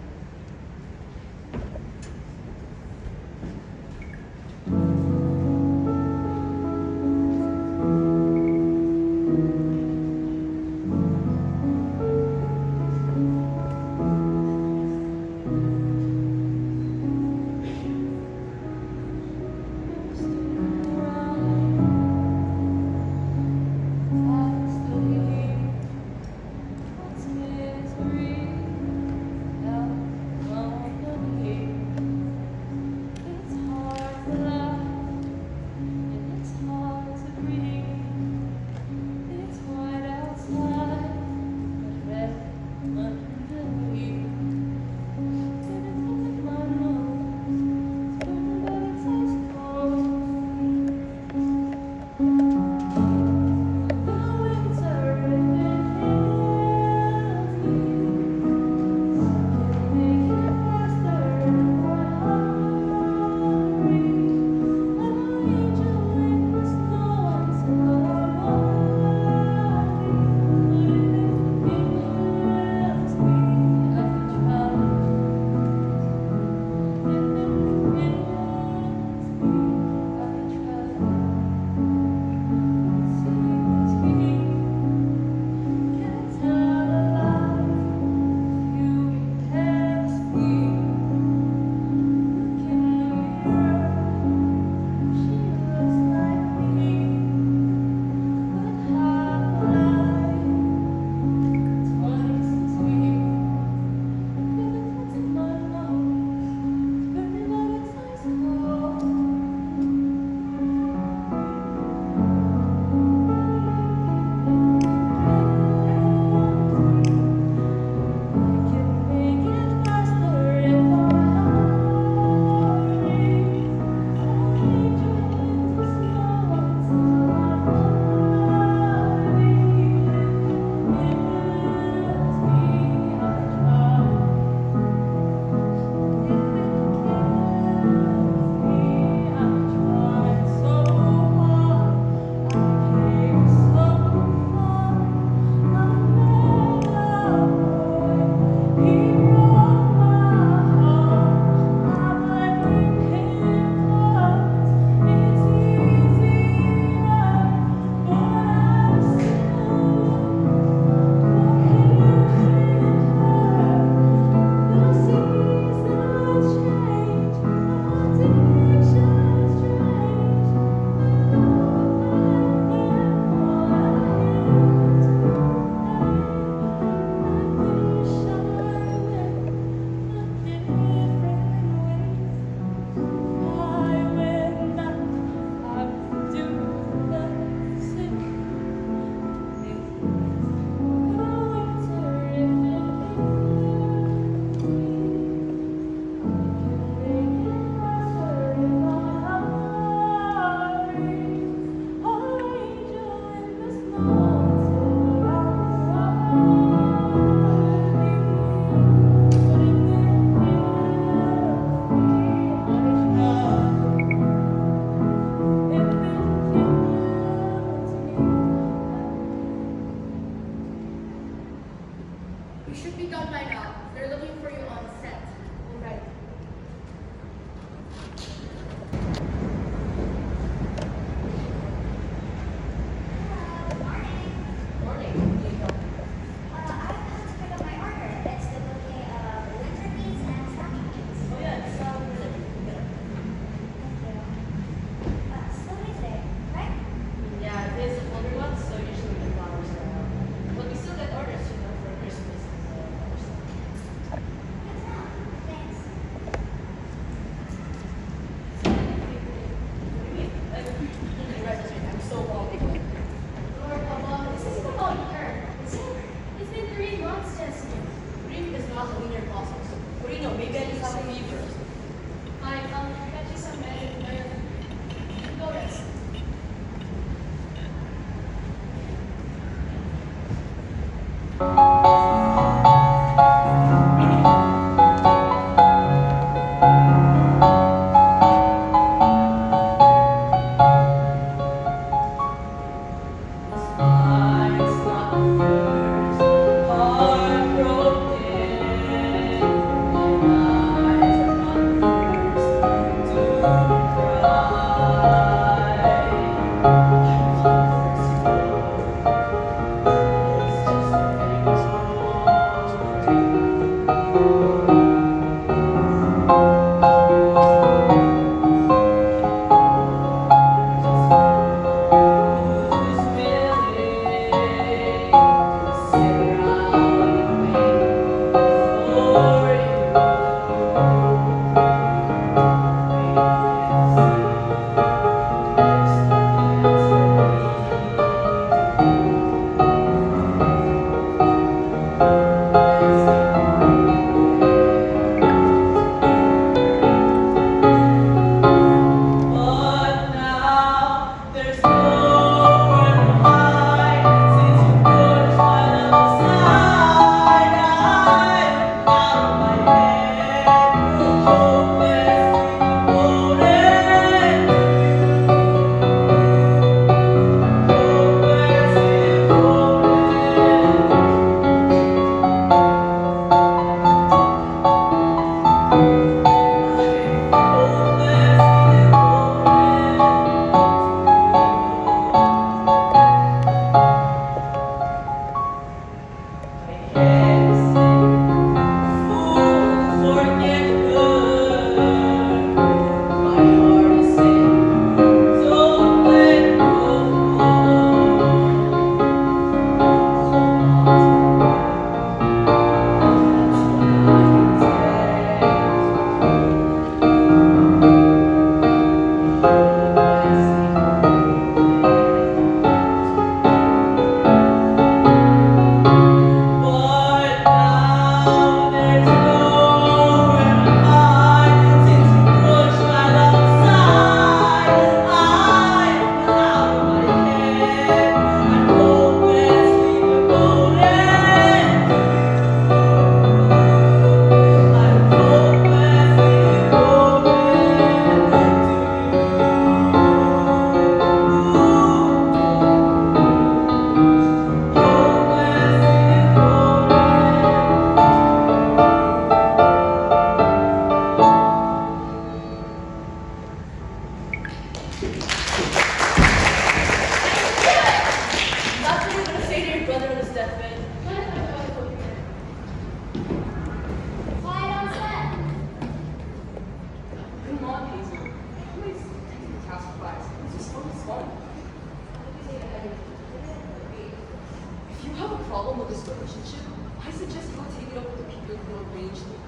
Speaker 1: problem with this relationship, I suggest you take it up with the people who arranged it.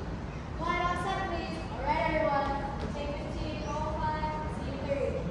Speaker 4: Quiet on set, please. All right, everyone. Take 15, roll 5, scene 3.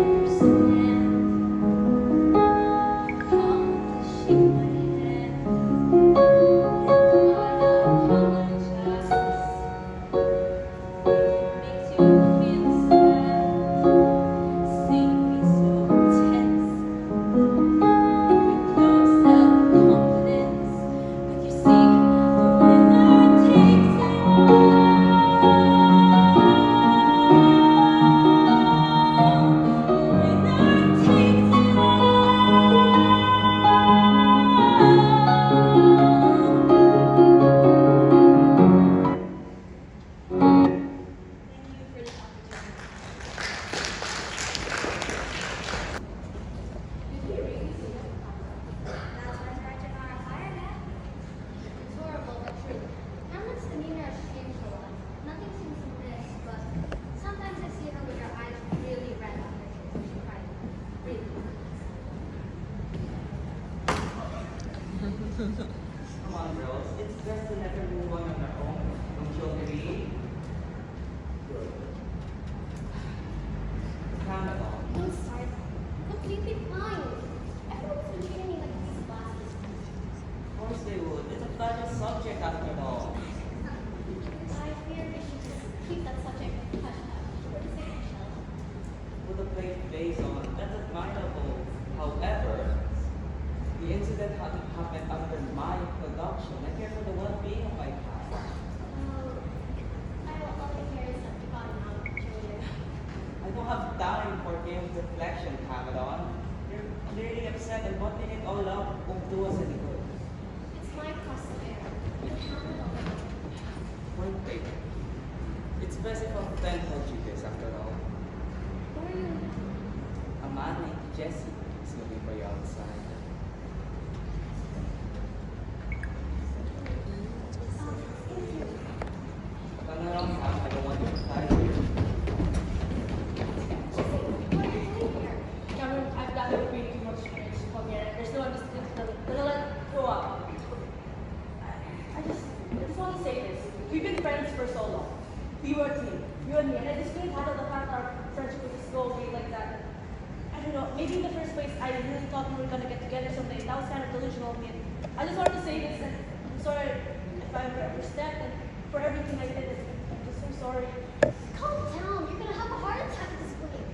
Speaker 3: understand. Come to shake my hand. I apologize. Makes you feel sad. See me so tense. With no self-confidence. But you see, the winner takes it all. Winner takes it all. Thank you for this opportunity.
Speaker 4: That's why Sergeant Nora fired him. It's horrible but true. Hamlet's demeanor has changed a lot. Nothing seems amiss, but sometimes I see her with her eyes really red after she cried. Really.
Speaker 7: Come on, girls. It's best to let her move on her own. Don't you agree? Good. Canada.
Speaker 4: Don't start. Completely fine. Everyone's been treating me like these classes.
Speaker 7: Of course they would. It's a federal subject after all.
Speaker 4: I fear we should just keep that subject hush hush for the sake of Michelle.
Speaker 7: With a brave face on, that's admirable. However, the incident hadn't happened under my production. I care for the well-being of my cast.
Speaker 4: Oh, I will only care is that you got him out, Julia.
Speaker 7: I don't have time for game reflection, Cameron. You're clearly upset and wanting it all up won't do us any good.
Speaker 4: It's my cross to bear. You can't alone.
Speaker 7: Point taken. It's best if a friend told you this after all.
Speaker 4: Who are you?
Speaker 7: A man named Jesse is looking for you outside.
Speaker 4: Thank you.
Speaker 7: Turn around, Cam. I don't want you to cry here.
Speaker 4: What are you doing here?
Speaker 8: Cameron, I've gathered way too much courage to come here, and there's no understanding that let grow up. I just want to say this. We've been friends for so long. We were a team, you and me, and I just couldn't handle the fact that our friendship would just go away like that. I don't know, maybe in the first place I really thought we were gonna get together someday. That was kind of delusional of me. I just wanted to say this, and I'm sorry if I ever stepped and for everything I did. I'm just so sorry.
Speaker 4: Calm down. You're gonna have a heart attack at this point.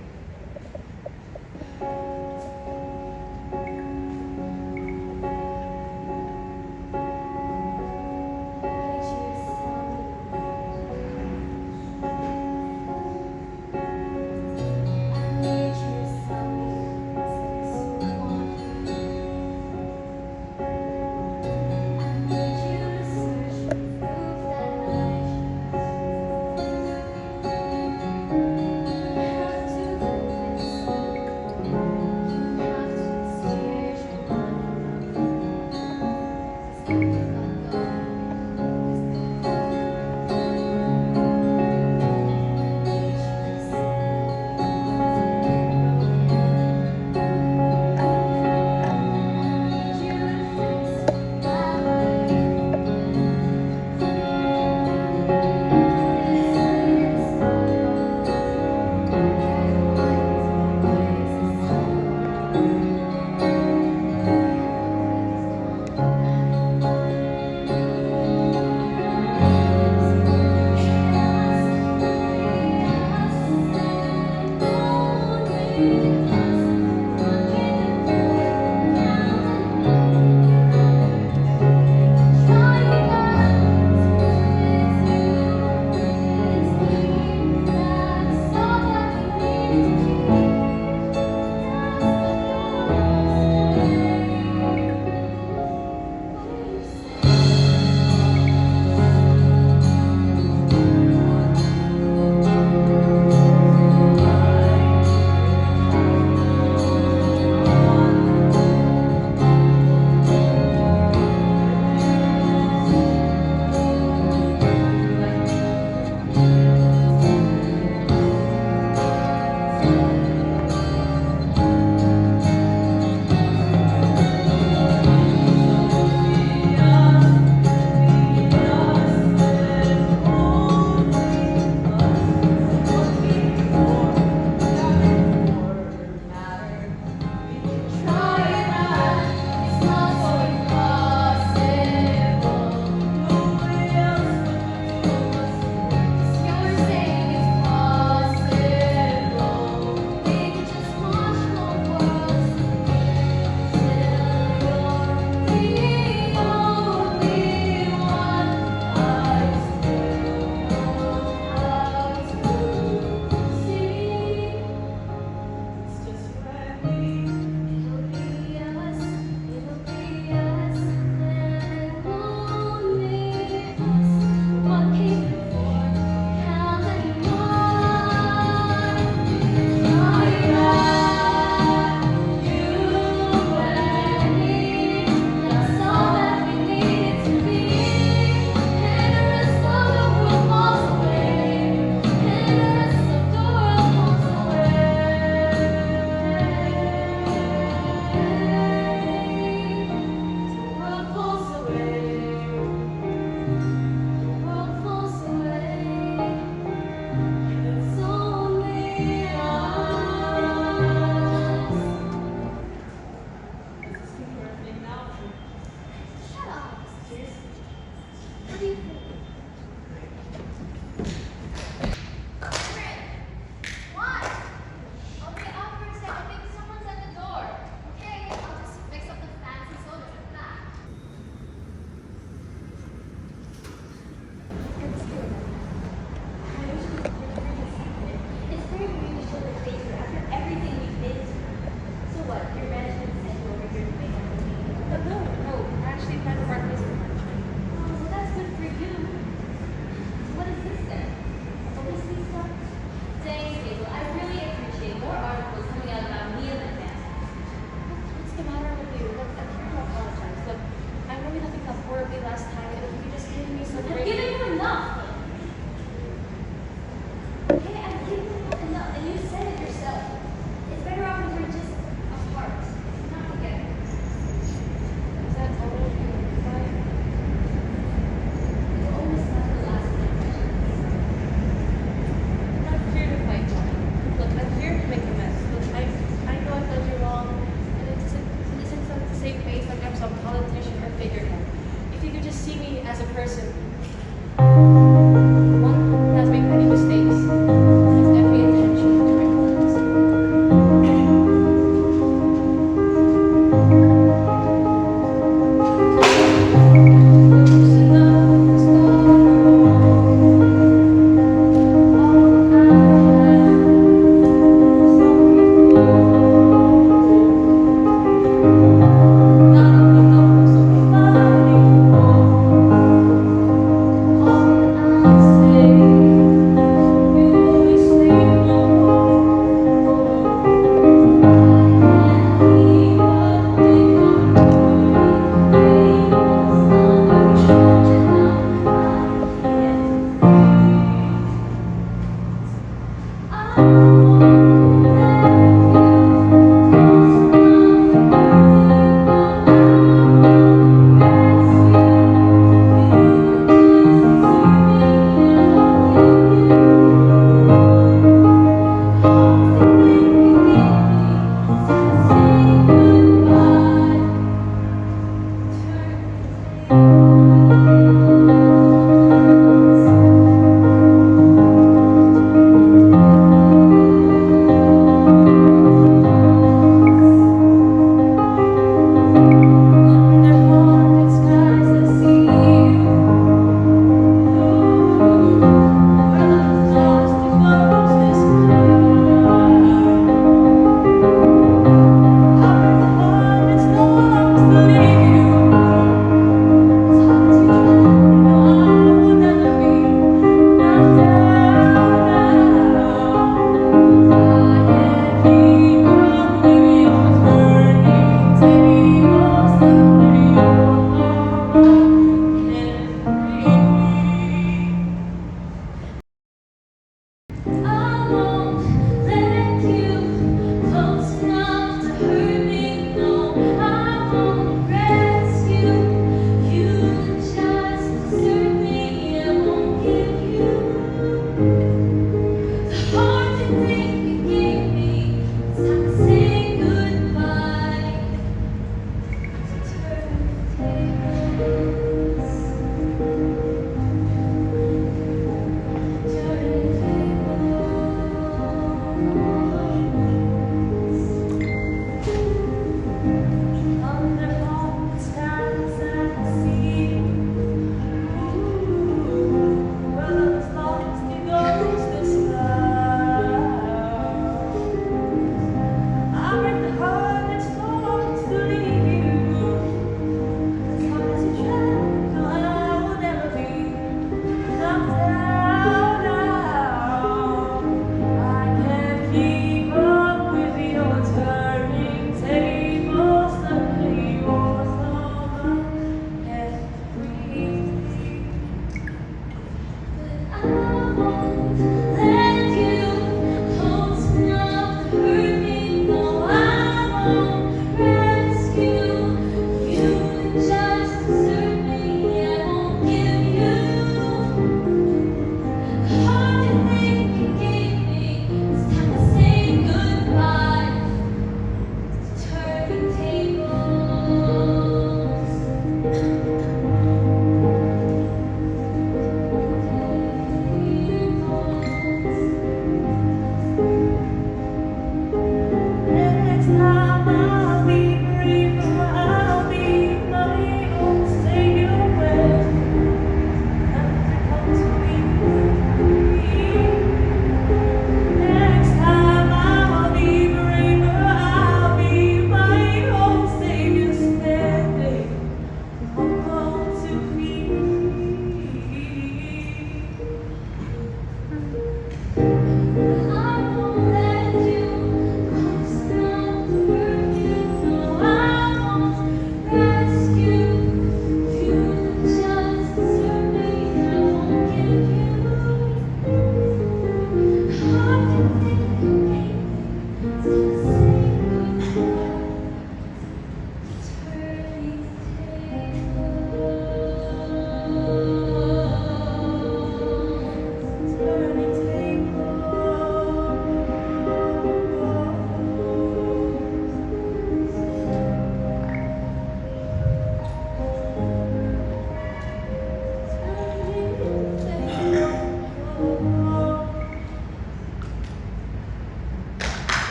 Speaker 2: Away.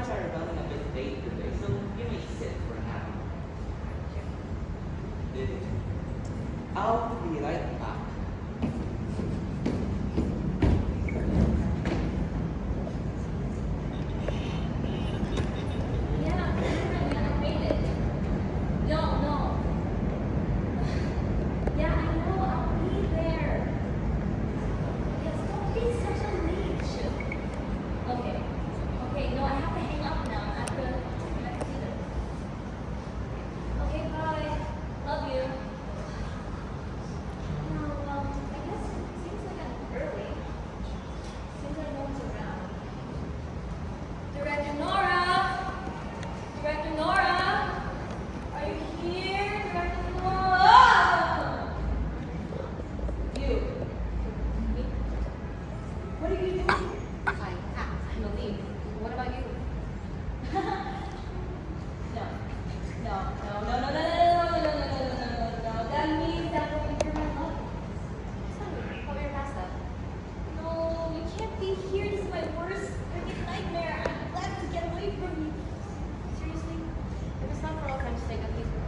Speaker 7: slides are running a bit late today, so you may sit for now. I'll be right back.
Speaker 3: Yeah, definitely, I made it. No, no. Yeah, I know, I'll be there. Yes, don't be such a leech. Okay. Okay, no, I have to hang up now. I have to do this. Okay, bye. Love you. No, well, I guess it seems like I'm early. Seems like no one's around. Director Nora! Director Nora! Are you here? Director Nora! You. Me? What are you doing? I'm a lead. What about you? No. No, no, no, no, no, no, no, no, no, no, no, no, no. That means that you're my love. Sorry, thought we were past that. No, you can't be here. This is my worst freaking nightmare. I'm glad to get away from you. Seriously? If it's not for all time's sake, at least for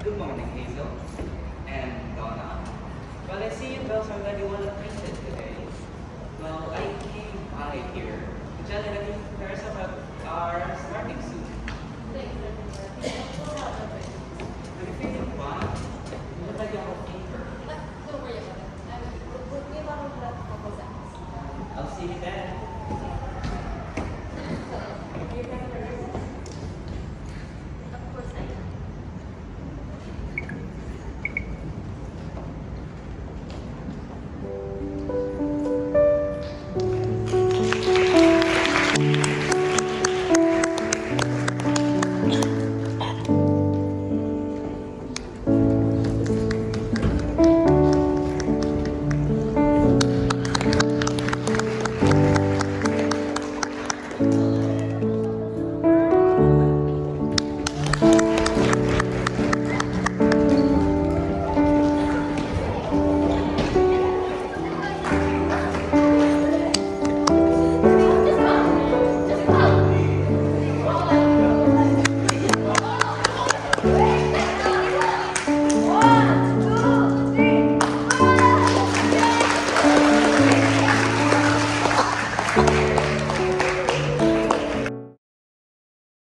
Speaker 7: Good morning, Hazel and Donna. Well, I see you girls already want to